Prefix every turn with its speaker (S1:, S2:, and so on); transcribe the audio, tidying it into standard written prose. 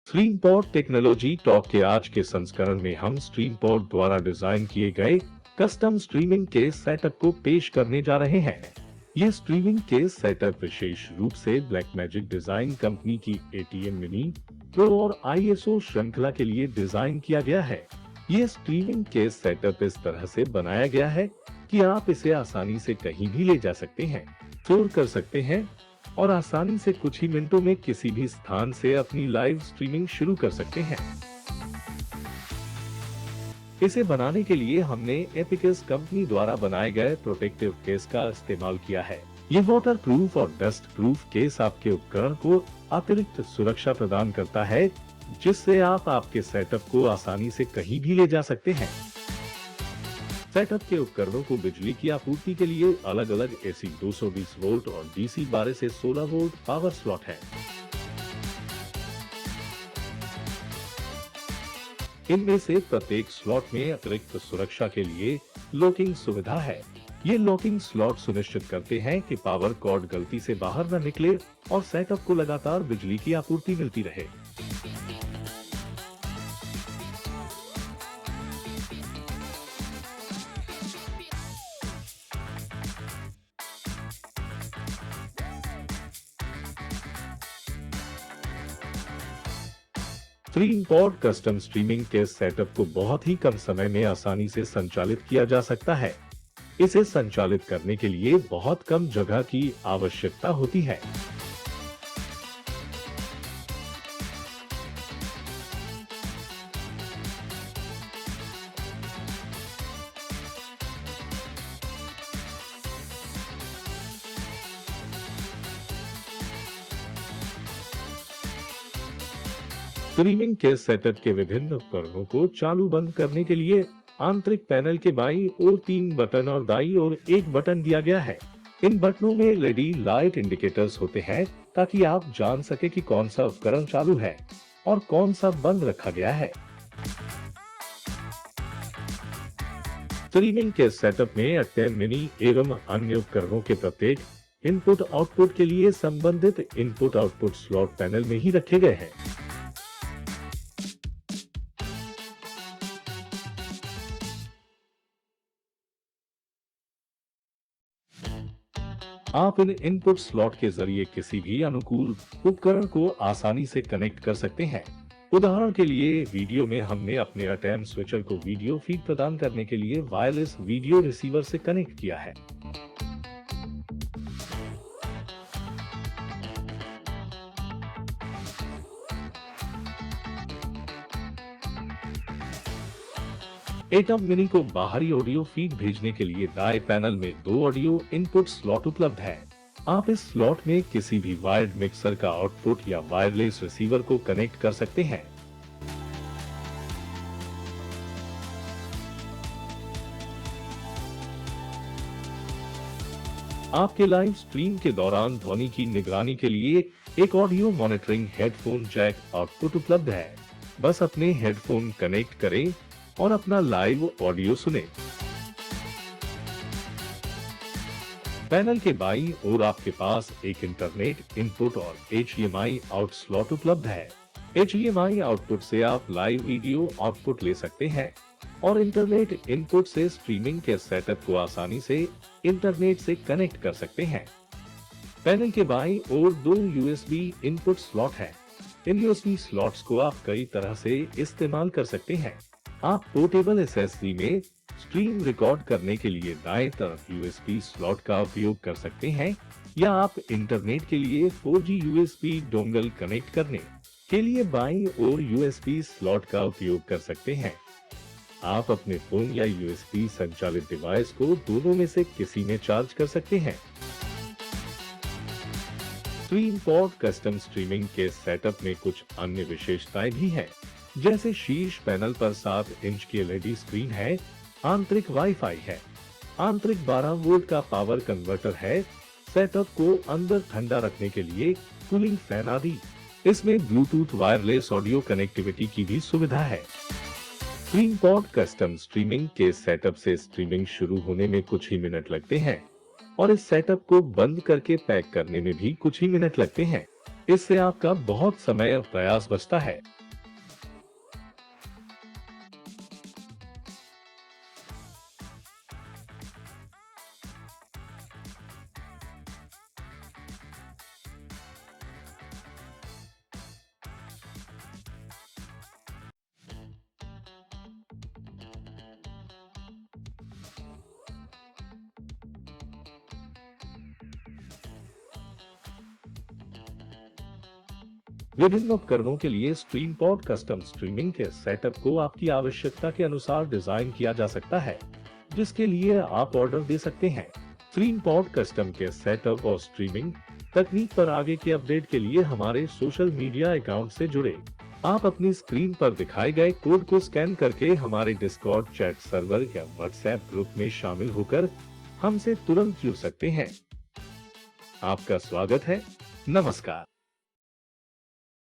S1: स्ट्रीमपॉड technology talk के आज के संस्करण में हम स्ट्रीमपॉड द्वारा डिजाइन किए गए कस्टम स्ट्रीमिंग के सेटअप को पेश करने जा रहे हैं। ये स्ट्रीमिंग के सेटअप विशेष रूप से ब्लैकमैजिक डिजाइन कंपनी की ATM मिनी प्रो और ISO श्रृंखला के लिए डिजाइन किया गया है। ये स्ट्रीमिंग के सेटअप इस तरह से बनाया गया है कि आप इसे आसानी से कहीं भी ले जा सकते हैं, स्टोर कर सकते हैं और आसानी से कुछ ही मिनटों में किसी भी स्थान से अपनी लाइव स्ट्रीमिंग शुरू कर सकते हैं। इसे बनाने के लिए हमने एपिकस कंपनी द्वारा बनाए गए प्रोटेक्टिव केस का इस्तेमाल किया है। ये वाटर प्रूफ और डस्ट प्रूफ केस आपके उपकरण को अतिरिक्त सुरक्षा प्रदान करता है, जिससे आप आपके सेटअप को आसानी से कहीं भी ले जा सकते हैं। सेटअप के उपकरणों को बिजली की आपूर्ति के लिए अलग अलग AC 220 वोल्ट और DC 12 से 16 वोल्ट पावर स्लॉट है। इनमें से प्रत्येक स्लॉट में अतिरिक्त सुरक्षा के लिए लॉकिंग सुविधा है। ये लॉकिंग स्लॉट सुनिश्चित करते हैं कि पावर कॉर्ड गलती से बाहर न निकले और सेटअप को लगातार बिजली की आपूर्ति मिलती रहे। स्ट्रीमपॉड कस्टम स्ट्रीमिंग के सेटअप को बहुत ही कम समय में आसानी से संचालित किया जा सकता है। इसे संचालित करने के लिए बहुत कम जगह की आवश्यकता होती है। स्ट्रीमिंग के सेटअप के विभिन्न उपकरणों को चालू बंद करने के लिए आंतरिक पैनल के बाईं ओर 3 बटन और दाईं ओर 1 बटन दिया गया है। इन बटनों में LED लाइट इंडिकेटर्स होते हैं ताकि आप जान सके कि कौन सा उपकरण चालू है और कौन सा बंद रखा गया है। स्ट्रीमिंग के सेटअप में ATM मिनी एवं अन्य उपकरणों के प्रत्येक इनपुट आउटपुट के लिए संबंधित इनपुट आउटपुट स्लॉट पैनल में ही रखे गए हैं। आप इन इनपुट स्लॉट के जरिए किसी भी अनुकूल उपकरण को आसानी से कनेक्ट कर सकते हैं। उदाहरण के लिए वीडियो में हमने अपने ATM स्विचर को वीडियो फीड प्रदान करने के लिए वायरलेस वीडियो रिसीवर से कनेक्ट किया है। ATM मिनी को बाहरी ऑडियो फीड भेजने के लिए दाएं पैनल में 2 ऑडियो इनपुट स्लॉट उपलब्ध है। आप इस स्लॉट में किसी भी वायर्ड मिक्सर का आउटपुट या वायरलेस रिसीवर को कनेक्ट कर सकते हैं। आपके लाइव स्ट्रीम के दौरान ध्वनि की निगरानी के लिए एक audio monitoring headphone jack output उपलब्ध है। बस अपने हेडफोन कनेक्ट करें और अपना लाइव ऑडियो सुने। पैनल के बाईं ओर आपके पास एक इंटरनेट इनपुट और HDMI आउट स्लॉट उपलब्ध है। HDMI आउटपुट से आप लाइव वीडियो आउटपुट ले सकते हैं और इंटरनेट इनपुट से स्ट्रीमिंग के सेटअप को आसानी से इंटरनेट से कनेक्ट कर सकते हैं। पैनल के बाईं ओर 2 USB इनपुट स्लॉट हैं। इन USB स्लॉट्स को आप कई तरह से इस्तेमाल कर सकते हैं। आप पोर्टेबल SSD में स्ट्रीम रिकॉर्ड करने के लिए दाएं तरफ USB स्लॉट का उपयोग कर सकते हैं या आप इंटरनेट के लिए 4G USB डोंगल कनेक्ट करने के लिए बाईं ओर USB स्लॉट का उपयोग कर सकते हैं। आप अपने फोन या USB संचालित डिवाइस को दोनों में से किसी में चार्ज कर सकते हैं। स्ट्रीमपॉड कस्टम स्ट्रीमिंग के सेटअप में कुछ अन्य विशेषताएं भी हैं, जैसे शीर्ष पैनल पर 7 इंच की LED स्क्रीन है, आंतरिक वाईफाई है, आंतरिक 12 वोल्ट का पावर कन्वर्टर है, सेटअप को अंदर ठंडा रखने के लिए कूलिंग फैन आदि। इसमें ब्लूटूथ वायरलेस ऑडियो कनेक्टिविटी की भी सुविधा है। स्ट्रीमपॉड कस्टम स्ट्रीमिंग के सेटअप से स्ट्रीमिंग शुरू होने में कुछ ही मिनट लगते हैं और इस सेटअप को बंद करके पैक करने में भी कुछ ही मिनट लगते हैं। इससे आपका बहुत समय और प्रयास बचता है। विभिन्न उपकरणों के लिए स्क्रीनपॉड कस्टम स्ट्रीमिंग के सेटअप को आपकी आवश्यकता के अनुसार डिजाइन किया जा सकता है, जिसके लिए आप ऑर्डर दे सकते हैं। स्क्रीनपॉड कस्टम के सेटअप और स्ट्रीमिंग तकनीक पर आगे के अपडेट के लिए हमारे सोशल मीडिया अकाउंट से जुड़े। आप अपनी स्क्रीन पर दिखाए गए कोड को स्कैन करके हमारे डिस्कॉर्ड चैट सर्वर या व्हाट्सएप ग्रुप में शामिल होकर हमसे तुरंत जुड़ सकते हैं। आपका स्वागत है। नमस्कार।